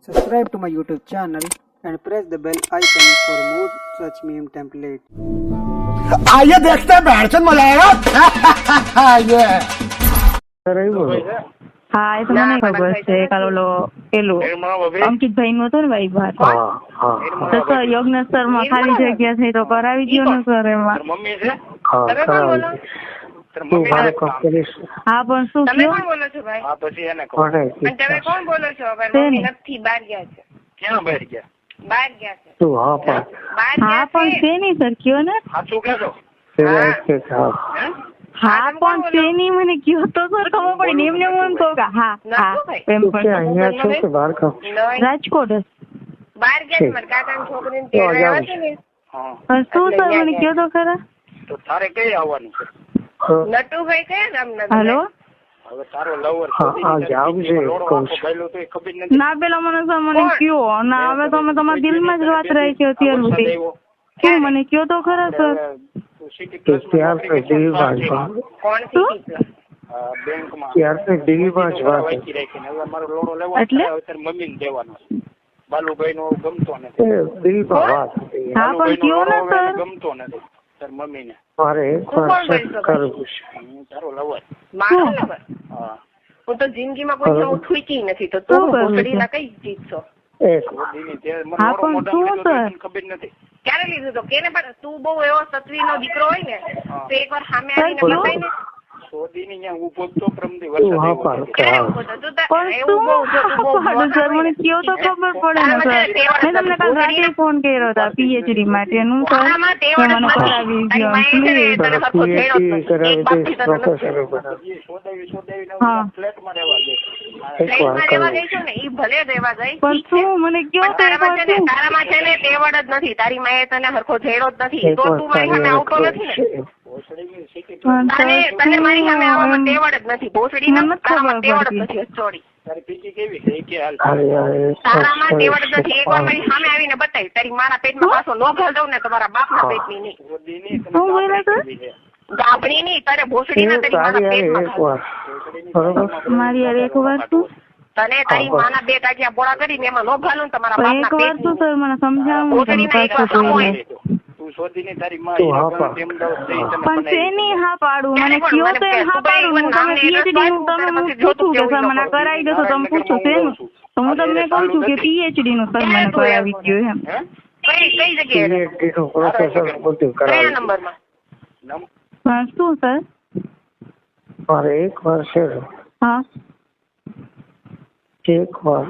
Subscribe to my YouTube channel and press the bell icon for more such meme templates. आइए देखते हैं बैठचंद मजा आएगा ये હા એ તો મને ખબર છે કાલો પેલું અંકિતભાઈ નું હતું ને ભાઈ બાર તો સર યોગના સર માં ખાલી જગ્યા થઈ તો કરાવી દો ને સર એમાં હા પણ શું તમે કયો કોણ બોલો છો ભાઈ? હા પછી એને કહો. પણ તમે કોણ બોલો છો? ભાઈ મમ્મી નથી, બહાર ગયા છે. ક્યાં બહાર ગયા? બહાર ગયા છે. હા પણ છે નહીં સર કયો ને સાચું કહેજો. હા પણ છે નહીં મને કયો તો સર ખબર પડી ને એમને હું કહું કે હા હા એમ પણ રાજકોટ બહાર ગયા છે. મારા કાકાની છોકરીને તેડવા આવ્યા છે ને. હા પણ શું સર મને કયો તો ખરા તો તારે કઈ આવવાનું છે? નટુભાઈ કયા ગામના તમે? હેલો હવે તારો લવર ખબર ના પેલા મને સર મને કયો ના હવે તો અમે તમારા દિલમાં જ વાત રહી છે અત્યાર સુધી શું મને કયો તો ખરા સર કોણ શું? એટલે? મમ્મી ને દેવાનો બાલુભાઈ નો ગમતો નથી. હા પણ કયો ને સર ગમતો નથી તાર મમ્મી ને. તારો લવર મારો નંબર? હા હું તો જિંદગીમાં કોઈ હું થૂકી નથી તો તું ભોસડીના કઈ ચીજ છો? હા પણ શું સર ખબર નથી. ક્યારે લીધું તો કેને પણ તું બહુ એવો સત્રીનો દીકરો હોય ને તો એકવાર સામે આવીને બતાય ને. સોદીની ત્યાં ઉભો તો પ્રમદી વરસાદ આવ્યો. ક્યારે ઉભો તો? તું તાર એવું બહુ જો તું બહુ સર મને કયો તો ખબર પડે ને સર મેં તમને કાલ રાતે ફોન કર્યો હતા PhD માટેનું સર આમાં કે તેવડ મને કરાવી તારી ગયો માએ છે ને તને સરખો છેડો જ નથી. એક બાપથી તને નથી. હા ફ્લેટમાં રહેવા દે. ફ્લેટમાં રહેવા દઈશું ને ઈ ભલે રહેવા જાય પણ શું મને કયો તો તારામાં છે ને તારામાં છે ને તેવડ જ નથી. તારી માએ તને સરખો છેડો જ નથી તો તું મારી સામે આવતો નથી ને. તને મારી સામે આવવામાં તેવડ જ નથી. ભોસડીમાં તારામાં તેવડ જ નથી. ચોરી તારી પીજી કેવી છે? કે હાલ તારામાં તેવડ જ નથી. એકવાર મારી સામે આવીને બતાવી. તારી મારા પેટમાં પાછો નો ઘાલ દઉં ને તમારા બાપના પેટની નહીં. સોદીની તને શું બોલ્યા સર? ગાભણી નહીં તારે ભોસડીના તારી મારા પેટમાં ઘાલ. મારી યાર એક વાર શું તને તારી માના બે કાજિયા બોળા કરીને એમાં નો ઘાલું ને તમારા એક બાપના વાર શું પેટની. સર મને સમજાવો તમે ભોસડીના એકવાર પાછું સામો જોઈને. તું સોદીની તારી માં પણ શેની હા પાડું મને કયો તો એમ હા પાડું હું તમે PhD નું તમે હું પૂછું કે સર મને આ કરાવી દો તો તમે પૂછો શેનું તો હું તમને કહું છું કે PhD નું સર મને કરાવી ગયું એમ કઈ જગ્યાએ કયા નંબરમાં? હા શું સર મારે એક વાર છે હા એક વાર